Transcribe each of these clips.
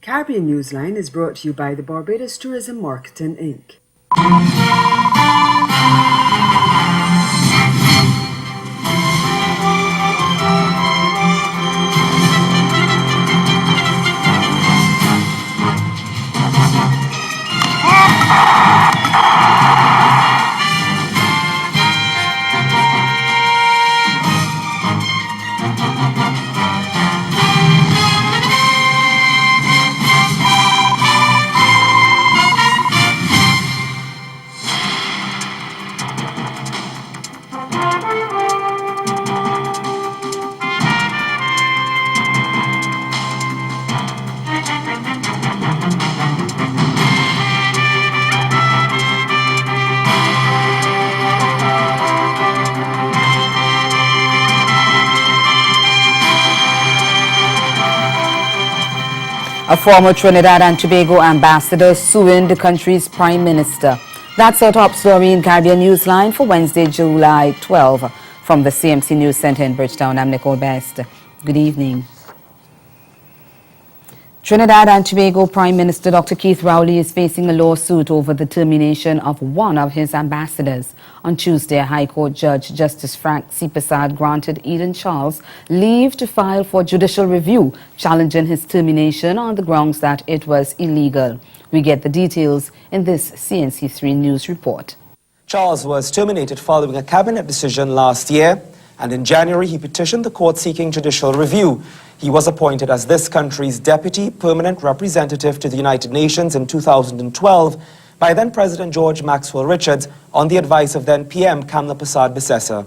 Caribbean Newsline is brought to you by the Barbados Tourism Marketing Inc. A former Trinidad and Tobago ambassador suing the country's prime minister. That's our top story in Caribbean Newsline for Wednesday, July 12. From the CMC News Center in Bridgetown, I'm Nicole Best. Good evening. Trinidad and Tobago Prime Minister Dr. Keith Rowley is facing a lawsuit over the termination of one of his ambassadors. On Tuesday, a High Court Judge, Justice Frank C. Prasad, granted Eden Charles leave to file for judicial review, challenging his termination on the grounds that it was illegal. We get the details in this CNC3 News report. Charles was terminated following a cabinet decision last year, and in January he petitioned the court seeking judicial review. He was appointed as this country's deputy permanent representative to the United Nations in 2012 by then-President George Maxwell Richards on the advice of then-PM Kamla Persad-Bissessar.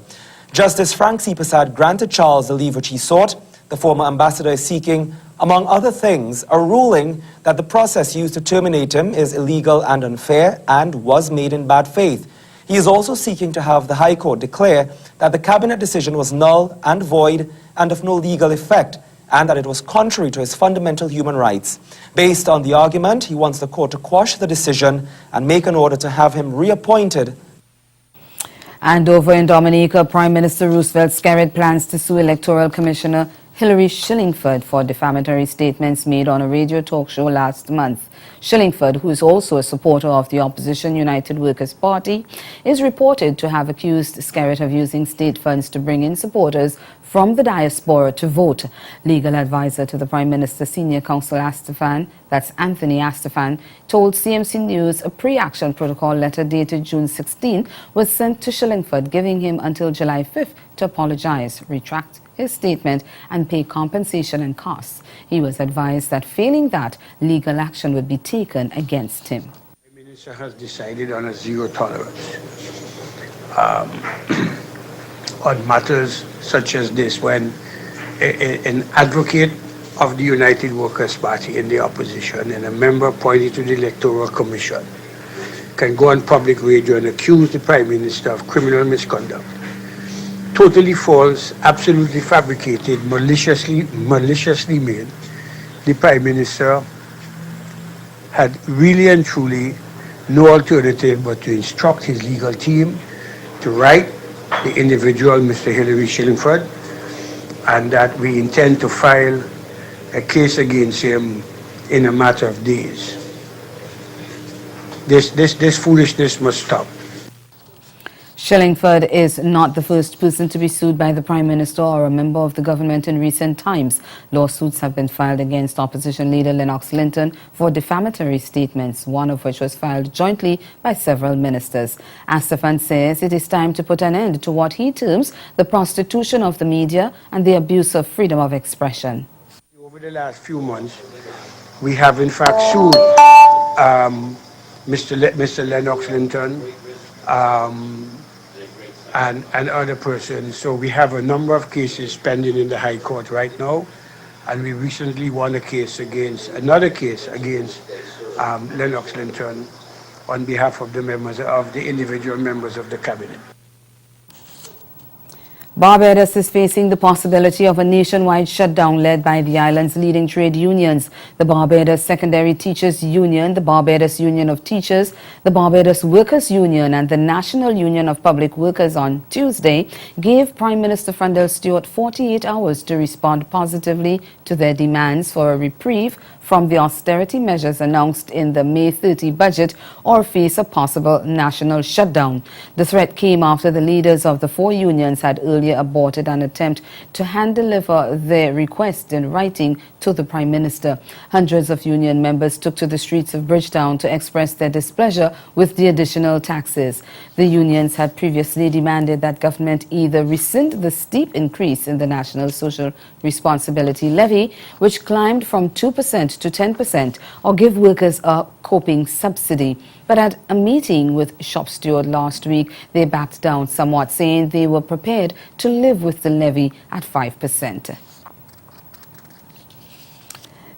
Justice Frank C. Prasad granted Charles the leave which he sought. The former ambassador is seeking, among other things, a ruling that the process used to terminate him is illegal and unfair and was made in bad faith. He is also seeking to have the High Court declare that the cabinet decision was null and void and of no legal effect, and that it was contrary to his fundamental human rights. Based on the argument, he wants the court to quash the decision and make an order to have him reappointed. And over in Dominica, Prime Minister Roosevelt Skerrit plans to sue Electoral Commissioner Hillary Shillingford for defamatory statements made on a radio talk show last month. Shillingford, who is also a supporter of the opposition United Workers' Party, is reported to have accused Skerrit of using state funds to bring in supporters from the diaspora to vote. Legal advisor to the Prime Minister, Senior Counsel Astafan, that's Anthony Astafan, told CMC News a pre-action protocol letter dated June 16 was sent to Shillingford, giving him until July 5th to apologize, retract his statement and pay compensation and costs. He was advised that failing that, legal action would be taken against him. The Minister has decided on a zero tolerance on matters such as this, when an advocate of the United Workers' Party in the opposition and a member appointed to the Electoral Commission can go on public radio and accuse the Prime Minister of criminal misconduct. Totally false, absolutely fabricated, maliciously made. The Prime Minister had really and truly no alternative but to instruct his legal team to write the individual, Mr. Hillary Shillingford, and that we intend to file a case against him in a matter of days. This foolishness must stop. Shillingford is not the first person to be sued by the Prime Minister or a member of the government in recent times. Lawsuits have been filed against opposition leader Lennox Linton for defamatory statements, one of which was filed jointly by several ministers. Astafan says it is time to put an end to what he terms the prostitution of the media and the abuse of freedom of expression. Over the last few months, we have in fact sued Mr. Lennox Linton, and other persons. So we have a number of cases pending in the High Court right now, and we recently won another case against Lennox Linton on behalf of the individual members of the cabinet. Barbados is facing the possibility of a nationwide shutdown led by the island's leading trade unions. The Barbados Secondary Teachers Union, the Barbados Union of Teachers, the Barbados Workers Union and the National Union of Public Workers on Tuesday gave Prime Minister Frandell Stewart 48 hours to respond positively to their demands for a reprieve from the austerity measures announced in the May 30 budget or face a possible national shutdown. The threat came after the leaders of the four unions had earlier aborted an attempt to hand-deliver their request in writing to the Prime Minister. Hundreds of union members took to the streets of Bridgetown to express their displeasure with the additional taxes. The unions had previously demanded that government either rescind the steep increase in the National Social Responsibility Levy, which climbed from 2% to 10%, or give workers a coping subsidy. But at a meeting with Shop Steward last week, they backed down somewhat, saying they were prepared to live with the levy at 5%.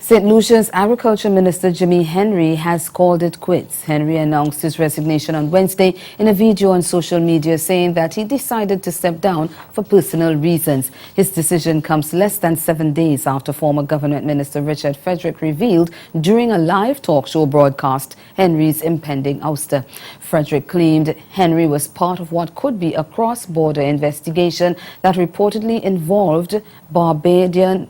St. Lucia's Agriculture Minister Jimmy Henry has called it quits. Henry announced his resignation on Wednesday in a video on social media, saying that he decided to step down for personal reasons. His decision comes less than 7 days after former Government Minister Richard Frederick revealed during a live talk show broadcast Henry's impending ouster. Frederick claimed Henry was part of what could be a cross-border investigation that reportedly involved Barbadian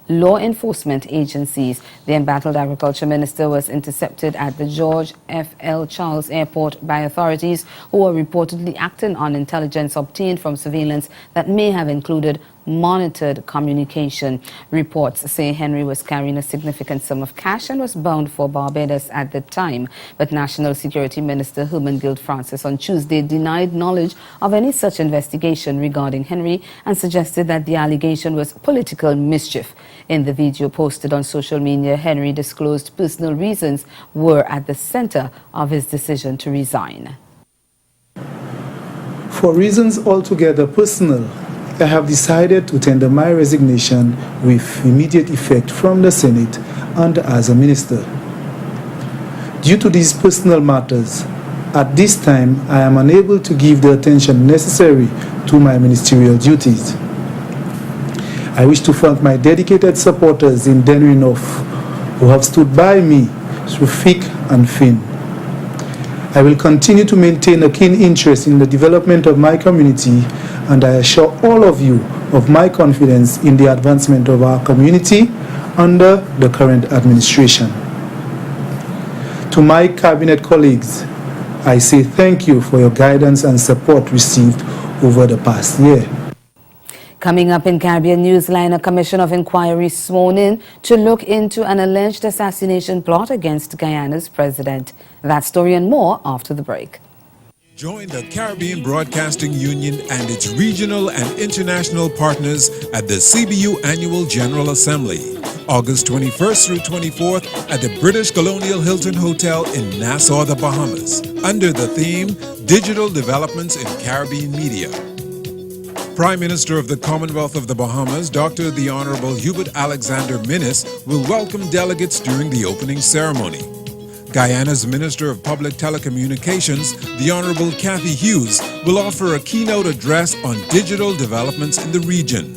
law enforcement agencies. The embattled agriculture minister was intercepted at the George F.L. Charles Airport by authorities who were reportedly acting on intelligence obtained from surveillance that may have included monitored communication. Reports say Henry was carrying a significant sum of cash and was bound for Barbados at the time. But National Security Minister Herman Guild Francis on Tuesday denied knowledge of any such investigation regarding Henry and suggested that the allegation was political mischief. In the video posted on social media, Henry disclosed personal reasons were at the center of his decision to resign. For reasons altogether personal, I have decided to tender my resignation with immediate effect from the Senate and as a minister. Due to these personal matters, at this time I am unable to give the attention necessary to my ministerial duties. I wish to thank my dedicated supporters in Dennery North who have stood by me through thick and thin. I will continue to maintain a keen interest in the development of my community, and I assure all of you of my confidence in the advancement of our community under the current administration. To my cabinet colleagues, I say thank you for your guidance and support received over the past year. Coming up in Caribbean Newsline, a commission of inquiry sworn in to look into an alleged assassination plot against Guyana's president. That story and more after the break. Join the Caribbean Broadcasting Union and its regional and international partners at the CBU Annual General Assembly, August 21st through 24th at the British Colonial Hilton Hotel in Nassau, the Bahamas, under the theme Digital Developments in Caribbean Media. Prime Minister of the Commonwealth of the Bahamas, Dr. the Honorable Hubert Alexander Minnis, will welcome delegates during the opening ceremony. Guyana's Minister of Public Telecommunications, the Honorable Kathy Hughes, will offer a keynote address on digital developments in the region.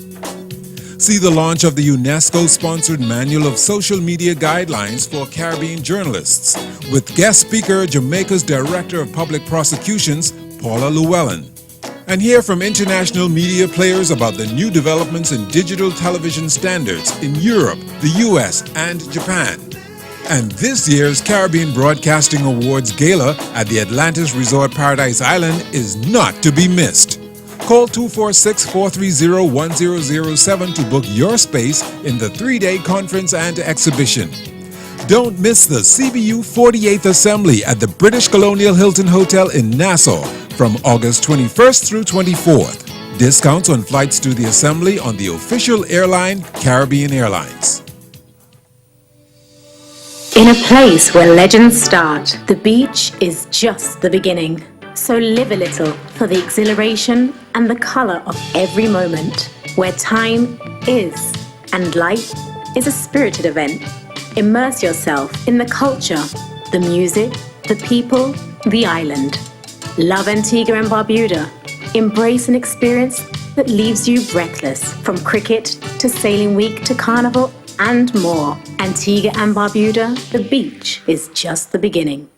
See the launch of the UNESCO-sponsored Manual of Social Media Guidelines for Caribbean Journalists, with guest speaker Jamaica's Director of Public Prosecutions, Paula Llewellyn. And hear from international media players about the new developments in digital television standards in Europe, the US, and Japan. And this year's Caribbean Broadcasting Awards Gala at the Atlantis Resort Paradise Island is not to be missed. Call 246-430-1007 to book your space in the 3-day conference and exhibition. Don't miss the CBU 48th Assembly at the British Colonial Hilton Hotel in Nassau from August 21st through 24th. Discounts on flights to the Assembly on the official airline, Caribbean Airlines. In a place where legends start, the beach is just the beginning. So live a little for the exhilaration and the color of every moment, where time is and life is a spirited event. Immerse yourself in the culture, the music, the people, the island. Love Antigua and Barbuda. Embrace and experience that leaves you breathless, from cricket to sailing week to carnival and more. Antigua and Barbuda, the beach is just the beginning.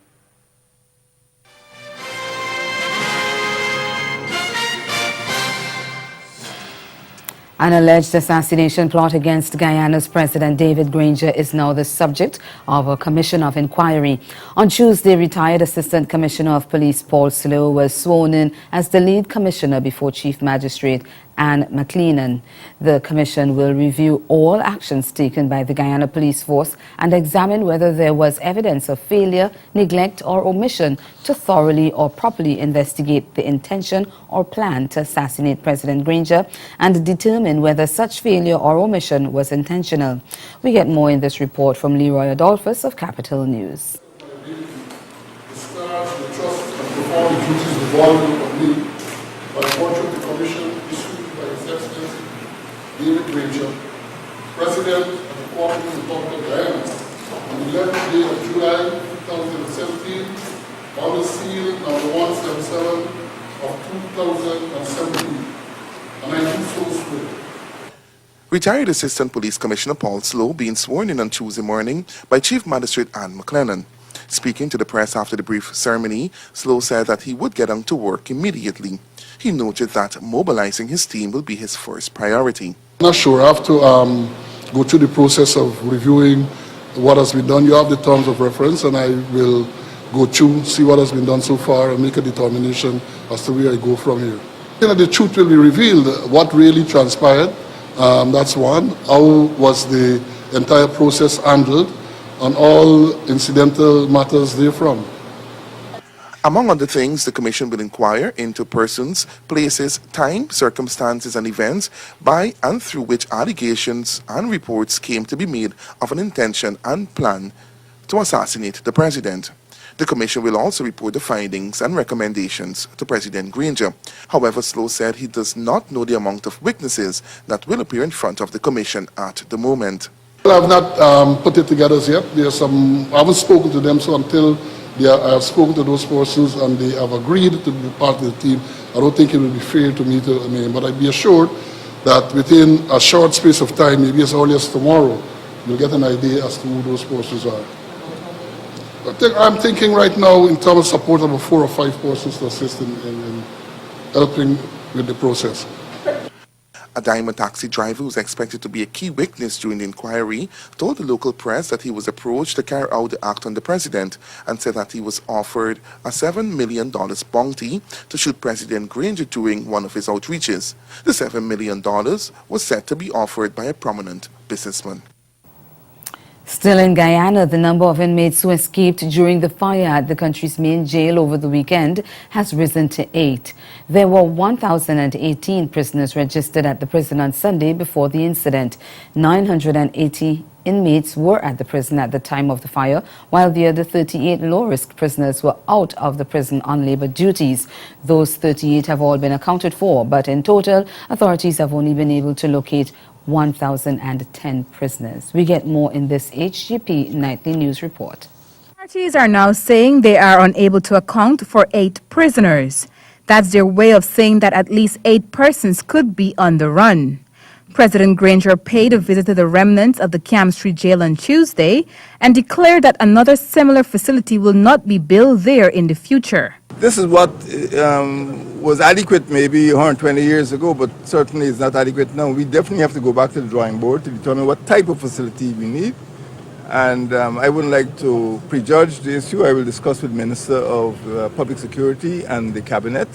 An alleged assassination plot against Guyana's President David Granger is now the subject of a commission of inquiry. On Tuesday, retired Assistant Commissioner of Police Paul Slow was sworn in as the lead commissioner before Chief Magistrate Anne McLennan. The commission will review all actions taken by the Guyana Police Force and examine whether there was evidence of failure, neglect or omission to thoroughly or properly investigate the intention or plan to assassinate President Granger and determine whether such failure or omission was intentional. We get more in this report from Leroy Adolphus of Capital News. David Granger, President of the Cooperative Republic of Guyana, on the 11th day of July 2017, on the seal number 177 of 2017, and I do so swear. Retired Assistant Police Commissioner Paul Slow being sworn in on Tuesday morning by Chief Magistrate Anne McLennan. Speaking to the press after the brief ceremony, Slow said that he would get on to work immediately. He noted that mobilizing his team will be his first priority. I'm not sure. I have to go through the process of reviewing what has been done. You have the terms of reference, and I will go through, see what has been done so far, and make a determination as to where I go from here. You know, the truth will be revealed, what really transpired. That's one. How was the entire process handled, and all incidental matters therefrom. Among other things, the Commission will inquire into persons, places, time, circumstances and events by and through which allegations and reports came to be made of an intention and plan to assassinate the President. The Commission will also report the findings and recommendations to President Granger. However, Slow said he does not know the amount of witnesses that will appear in front of the Commission at the moment. I have not put it together yet. I haven't spoken to them, so until I have spoken to those persons and they have agreed to be part of the team, I don't think it will be fair to me to name. But I'd be assured that within a short space of time, maybe as early as tomorrow, you'll get an idea as to who those persons are. I'm thinking right now in terms of support of 4 or 5 persons to assist in helping with the process. A Diamond taxi driver, who's expected to be a key witness during the inquiry, told the local press that he was approached to carry out the act on the president and said that he was offered a $7 million bounty to shoot President Granger during one of his outreaches. The $7 million was said to be offered by a prominent businessman. Still in Guyana, the number of inmates who escaped during the fire at the country's main jail over the weekend has risen to 8. There were 1,018 prisoners registered at the prison on Sunday before the incident. 980 inmates were at the prison at the time of the fire, while the other 38 low-risk prisoners were out of the prison on labor duties. Those 38 have all been accounted for, but in total, authorities have only been able to locate 1,010 prisoners. We get more in this HGP Nightly News report. Authorities are now saying they are unable to account for 8 prisoners. That's their way of saying that at least 8 persons could be on the run. President Granger paid a visit to the remnants of the Camp Street jail on Tuesday and declared that another similar facility will not be built there in the future. This is what was adequate maybe 120 years ago, but certainly is not adequate now. We definitely have to go back to the drawing board to determine what type of facility we need. And I wouldn't like to prejudge the issue. I will discuss with Minister of Public Security and the Cabinet.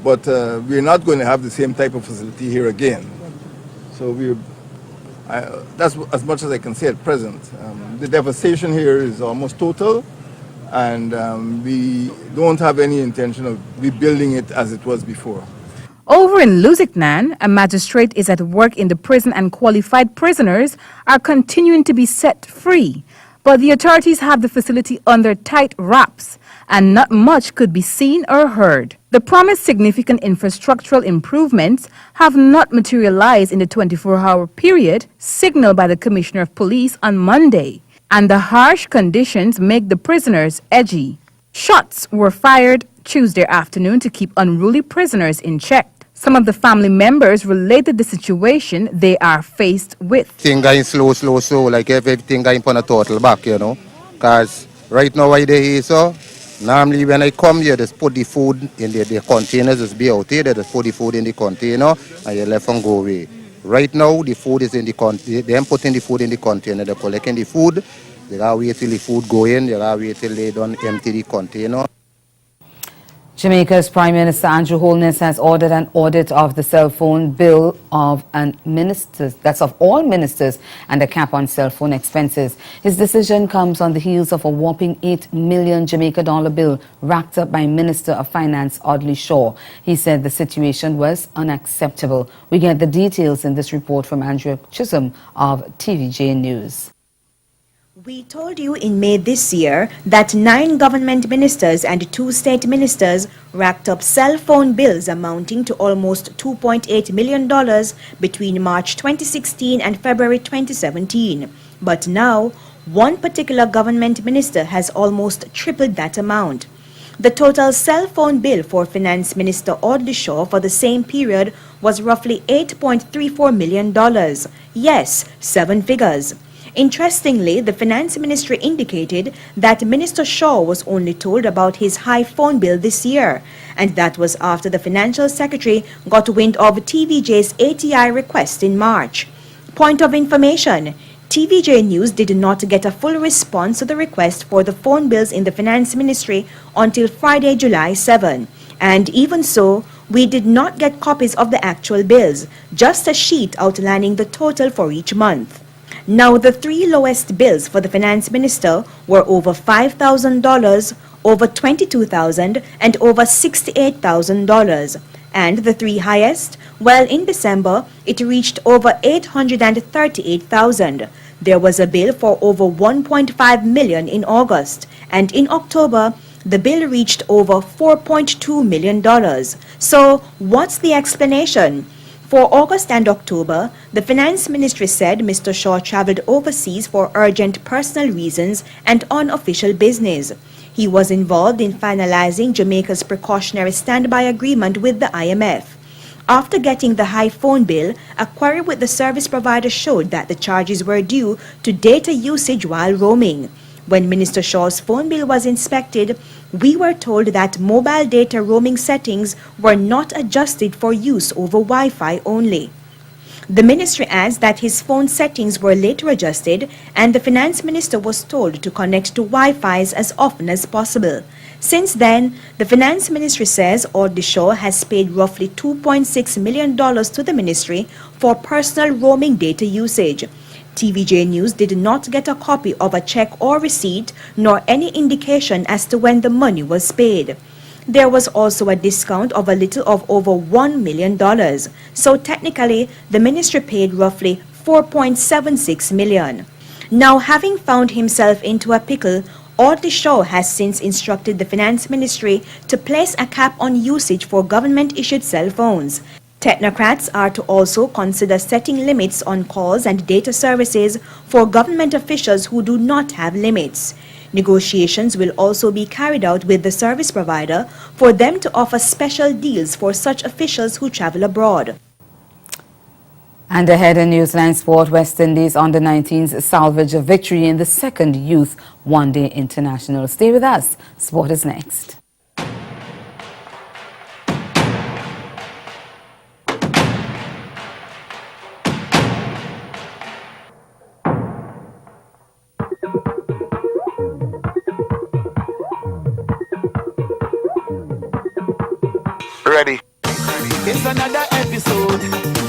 But we're not going to have the same type of facility here again. So that's as much as I can say at present. The devastation here is almost total, and we don't have any intention of rebuilding it as it was before. Over in Lusignan, a magistrate is at work in the prison and qualified prisoners are continuing to be set free. But the authorities have the facility under tight wraps, and not much could be seen or heard. The promised significant infrastructural improvements have not materialized in the 24-hour period signaled by the Commissioner of Police on Monday, and the harsh conditions make the prisoners edgy. Shots were fired Tuesday afternoon to keep unruly prisoners in check. Some of the family members related the situation they are faced with. Thing going slow, like everything going on a total back, you know. Because right now, why they here, so normally when I come here, just put the food in the containers, just be out here, they just put the food in the container, and you left and go away. Right now, the food is in the container, they ain't putting the food in the container, they're collecting the food, they gotta wait till the food go in, they gotta wait till they don't empty the container. Jamaica's Prime Minister Andrew Holness has ordered an audit of the cell phone bill of all ministers and a cap on cell phone expenses. His decision comes on the heels of a whopping $8 million Jamaica dollar bill racked up by Minister of Finance Audley Shaw. He said the situation was unacceptable. We get the details in this report from Andrea Chisholm of TVJ News. We told you in May this year that 9 government ministers and 2 state ministers racked up cell phone bills amounting to almost $2.8 million between March 2016 and February 2017. But now, one particular government minister has almost tripled that amount. The total cell phone bill for Finance Minister Audley Shaw for the same period was roughly $8.34 million. Yes, 7 figures. Interestingly, the Finance Ministry indicated that Minister Shaw was only told about his high phone bill this year, and that was after the Financial Secretary got wind of TVJ's ATI request in March. Point of information, TVJ News did not get a full response to the request for the phone bills in the Finance Ministry until Friday, July 7. And even so, we did not get copies of the actual bills, just a sheet outlining the total for each month. Now, the 3 lowest bills for the Finance Minister were over $5,000, over $22,000, and over $68,000. And the 3 highest? Well, in December, it reached over $838,000. There was a bill for over $1.5 million in August, and in October, the bill reached over $4.2 million. So, what's the explanation? For August and October, the Finance Ministry said Mr. Shaw traveled overseas for urgent personal reasons and unofficial business. He was involved in finalizing Jamaica's precautionary standby agreement with the IMF. After getting the high phone bill, a query with the service provider showed that the charges were due to data usage while roaming. When Minister Shaw's phone bill was inspected, we were told that mobile data roaming settings were not adjusted for use over Wi-Fi only. The ministry adds that his phone settings were later adjusted and the Finance Minister was told to connect to Wi-Fi's as often as possible. Since then, the Finance Ministry says Audley Shaw has paid roughly $2.6 million to the ministry for personal roaming data usage. TVJ News did not get a copy of a check or receipt, nor any indication as to when the money was paid. There was also a discount of a little of over $1 million. So technically, the ministry paid roughly $4.76 million. Now, having found himself into a pickle, Audley Shaw has since instructed the Finance Ministry to place a cap on usage for government-issued cell phones. Technocrats are to also consider setting limits on calls and data services for government officials who do not have limits. Negotiations will also be carried out with the service provider for them to offer special deals for such officials who travel abroad. And ahead in Newsline Sport, West Indies under-19s salvage a victory in the second Youth One-Day International. Stay with us. Sport is next. Ready. It's another episode.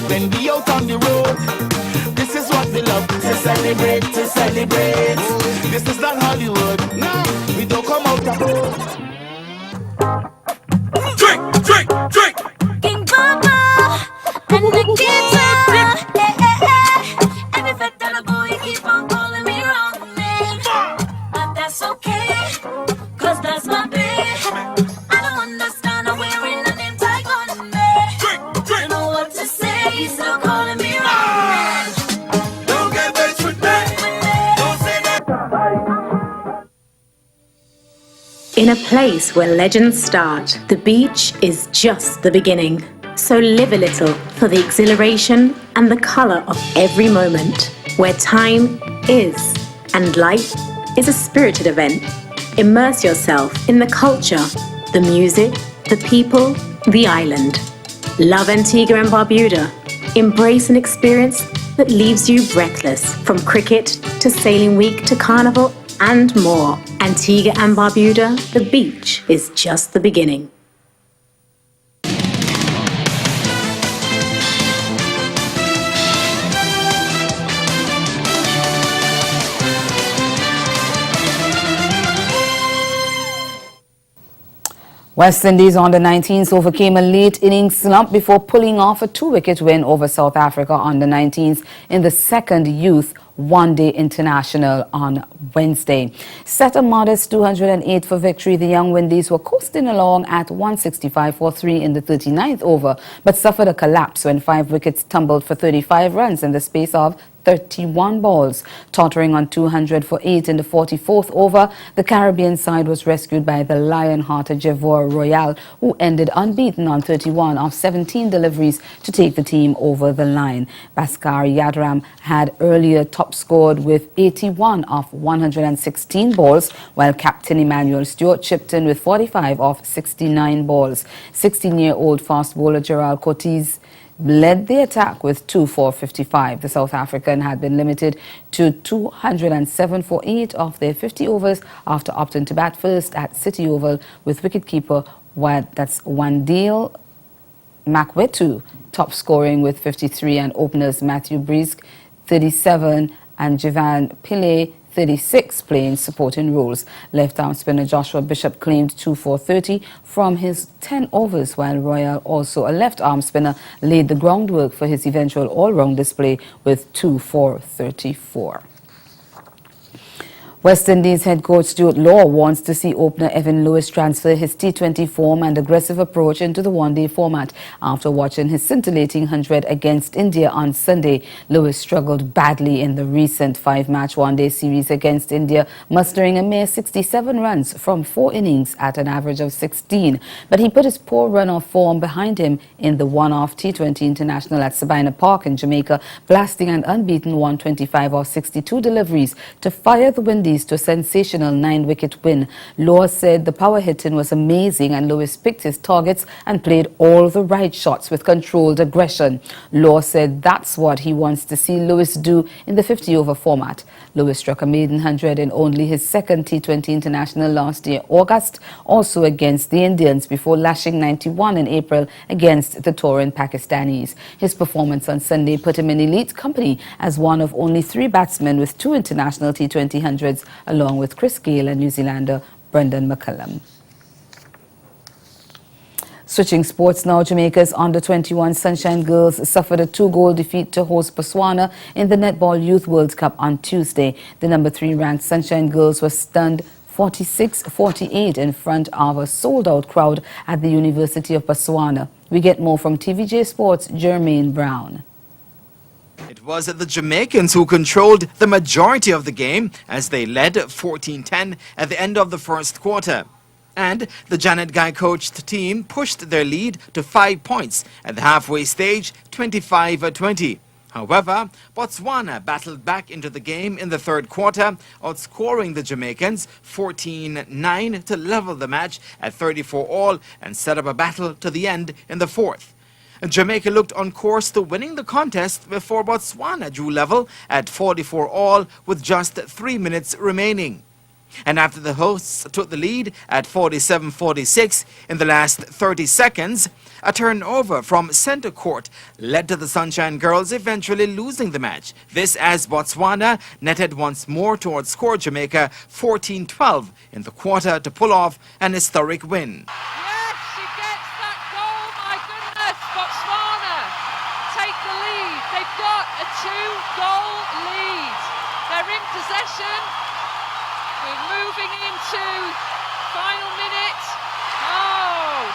When we out on the road, this is what we love to celebrate, to celebrate. This is not Hollywood. No, we don't come out of road. Drink, drink, drink. King Baba and the guitar. Hey, hey, hey. Every fat that boy keep on calling me wrong name, but that's okay, 'cause that's my babe. I don't understand how wearing a name tag on me. You know what to say, you still calling me wrong. Don't get vexed with me. Don't say that. In a place where legends start, the beach is just the beginning. So live a little for the exhilaration and the color of every moment, where time is and life is a spirited event. Immerse yourself in the culture, the music, the people, the island. Love Antigua and Barbuda. Embrace an experience that leaves you breathless, from cricket to sailing week to carnival and more. Antigua and Barbuda, the beach is just the beginning. West Indies under-19s overcame a late innings slump before pulling off a 2-wicket win over South Africa under-19s in the second youth one-day international on Wednesday. Set a modest 208 for victory, the young Windies were coasting along at 165 for 3 in the 39th over, but suffered a collapse when 5 wickets tumbled for 35 runs in the space of 31 balls. Tottering on 200 for 8 in the 44th over, the Caribbean side was rescued by the lion-hearted Jevour Royal, who ended unbeaten on 31 of 17 deliveries to take the team over the line. Bhaskar Yadaram had earlier top scored with 81 of 116 balls, while Captain Emmanuel Stewart chipped in with 45 of 69 balls. 16-year-old fast bowler Gerald Cortez led the attack with 2 for 55. The South African had been limited to 207 for 8 of their 50 overs after opting to bat first at City Oval with wicketkeeper Wandile Makwetu top scoring with 53 and openers Matthew Breese 37 and Jivan Pillay 36 playing supporting roles. Left-arm spinner Joshua Bishop claimed 2 for 30 from his 10 overs, while Royal, also a left-arm spinner, laid the groundwork for his eventual all-round display with 2 for 34. West Indies head coach Stuart Law wants to see opener Evan Lewis transfer his T20 form and aggressive approach into the one-day format. After watching his scintillating 100 against India on Sunday, Lewis struggled badly in the recent 5-match one-day series against India, mustering a mere 67 runs from 4 innings at an average of 16. But he put his poor run-off form behind him in the one-off T20 International at Sabina Park in Jamaica, blasting an unbeaten 125 of 62 deliveries to fire the Windies to a sensational 9-wicket win. Law said the power hitting was amazing and Lewis picked his targets and played all the right shots with controlled aggression. Law said that's what he wants to see Lewis do in the 50-over format. Lewis struck a maiden 100 in only his second T20 International last year, August, also against the Indians, before lashing 91 in April against the touring Pakistanis. His performance on Sunday put him in elite company as one of only 3 batsmen with 2 international T20 hundreds, along with Chris Gayle and New Zealander Brendan McCullum. Switching sports now, Jamaica's under-21 Sunshine Girls suffered a 2-goal defeat to host Botswana in the Netball Youth World Cup on Tuesday. The number 3 ranked Sunshine Girls were stunned 46-48 in front of a sold-out crowd at the University of Botswana. We get more from TVJ Sports' Jermaine Brown. It was the Jamaicans who controlled the majority of the game as they led 14-10 at the end of the first quarter. And the Janet Guy coached team pushed their lead to 5 points at the halfway stage, 25-20. However, Botswana battled back into the game in the third quarter, outscoring the Jamaicans 14-9 to level the match at 34 all and set up a battle to the end in the fourth. Jamaica looked on course to winning the contest before Botswana drew level at 44 all with just 3 minutes remaining. And after the hosts took the lead at 47-46 in the last 30 seconds, a turnover from centre court led to the Sunshine Girls eventually losing the match. This as Botswana netted once more to outscore Jamaica 14-12 in the quarter to pull off an historic win. Moving into final minute. Oh,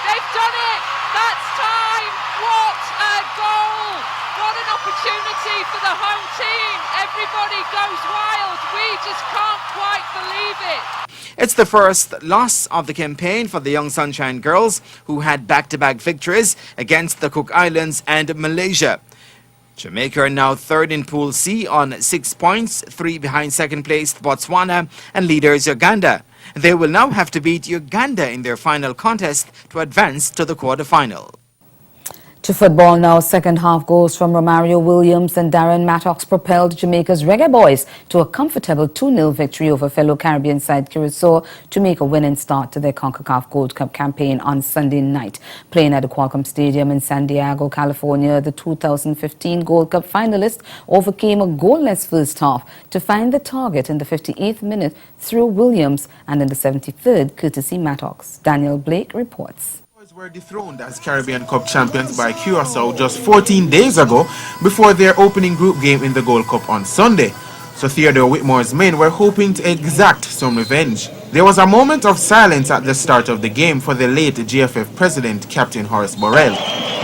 they've done it. That's time. What a goal. What an opportunity for the home team. Everybody goes wild. We just can't quite believe it. It's the first loss of the campaign for the Young Sunshine Girls, who had back-to-back victories against the Cook Islands and Malaysia. Jamaica are now third in Pool C on 6 points, 3 behind second-placed Botswana and leaders Uganda. They will now have to beat Uganda in their final contest to advance to the quarter-final. To football now, second half goals from Romario Williams and Darren Mattox propelled Jamaica's Reggae Boys to a comfortable 2-0 victory over fellow Caribbean side Curacao to make a winning start to their CONCACAF Gold Cup campaign on Sunday night. Playing at the Qualcomm Stadium in San Diego, California, the 2015 Gold Cup finalists overcame a goalless first half to find the target in the 58th minute through Williams and in the 73rd courtesy Mattox. Daniel Blake reports. Were dethroned as Caribbean Cup champions by Curacao just 14 days ago before their opening group game in the Gold Cup on Sunday. So Theodore Whitmore's men were hoping to exact some revenge. There was a moment of silence at the start of the game for the late GFF president, Captain Horace Burrell.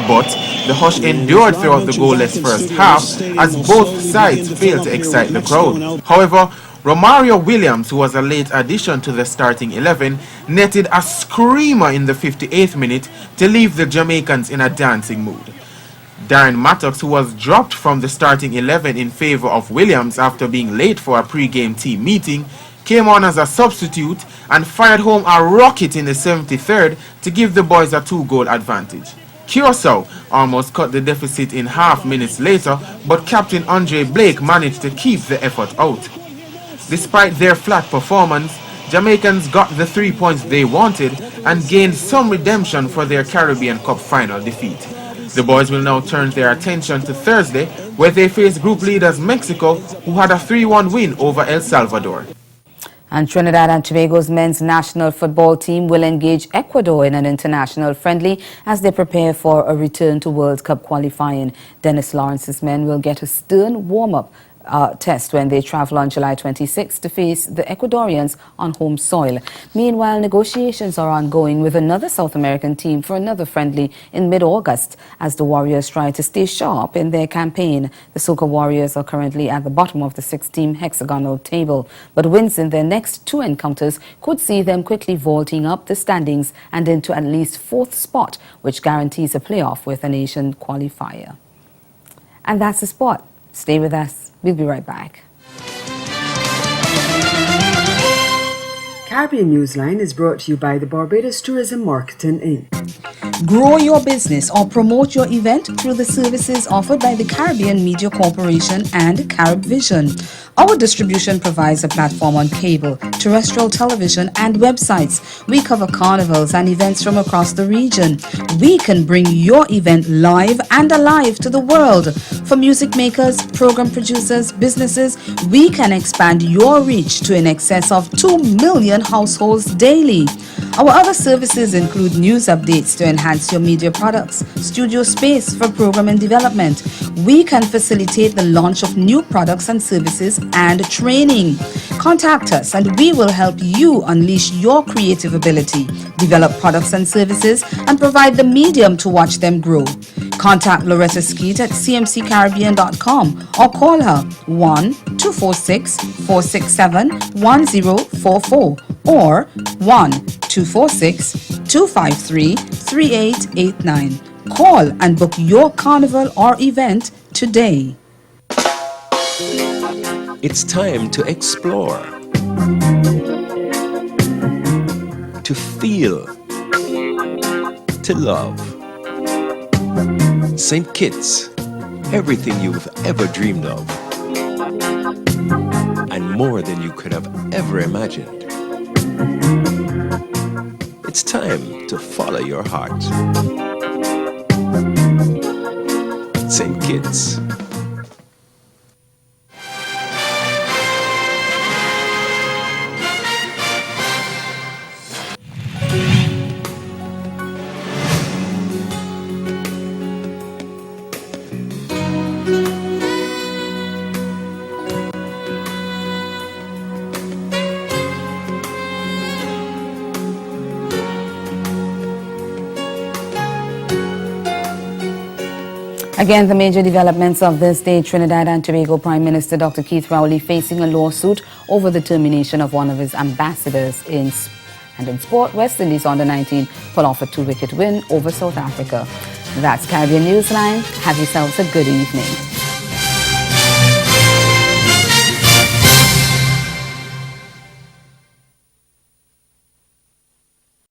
But the hush endured throughout the goalless first half as both sides failed to excite the crowd. However, Romario Williams, who was a late addition to the starting 11, netted a screamer in the 58th minute to leave the Jamaicans in a dancing mood. Darren Mattox, who was dropped from the starting 11 in favor of Williams after being late for a pre-game team meeting, came on as a substitute and fired home a rocket in the 73rd to give the boys a 2-goal advantage. Curacao almost cut the deficit in half minutes later, but Captain Andre Blake managed to keep the effort out. Despite their flat performance, Jamaicans got the 3 points they wanted and gained some redemption for their Caribbean Cup final defeat. The boys will now turn their attention to Thursday, where they face group leaders Mexico, who had a 3-1 win over El Salvador. And Trinidad and Tobago's men's national football team will engage Ecuador in an international friendly as they prepare for a return to World Cup qualifying. Dennis Lawrence's men will get a stern warm-up test when they travel on July 26 to face the Ecuadorians on home soil. Meanwhile, negotiations are ongoing with another South American team for another friendly in mid-August as the Warriors try to stay sharp in their campaign. The Soca Warriors are currently at the bottom of the 6-team hexagonal table, but wins in their next 2 encounters could see them quickly vaulting up the standings and into at least 4th spot, which guarantees a playoff with an Asian qualifier. And that's the sport. Stay with us. We'll be right back. Caribbean Newsline is brought to you by the Barbados Tourism Marketing Inc. Grow your business or promote your event through the services offered by the Caribbean Media Corporation and CaribVision. Our distribution provides a platform on cable, terrestrial television, and websites. We cover carnivals and events from across the region. We can bring your event live and alive to the world. For music makers, program producers, businesses, we can expand your reach to in excess of 2 million households daily. Our other services include news updates to enhance your media products, studio space for program and development. We can facilitate the launch of new products and services and training. Contact us and we will help you unleash your creative ability, develop products and services, and provide the medium to watch them grow. Contact Loretta Skeet at cmccaribbean.com or call her 1-246-467-1044 or 1-246-253-3889. Call and book your carnival or event today. It's time to explore, to feel, to love. St. Kitts, everything you've ever dreamed of, and more than you could have ever imagined. It's time to follow your heart. St. Kitts. Again, the major developments of this day, Trinidad and Tobago Prime Minister Dr. Keith Rowley facing a lawsuit over the termination of one of his ambassadors in sport. West Indies under-19 pull off a 2-wicket win over South Africa. That's Caribbean Newsline. Have yourselves a good evening.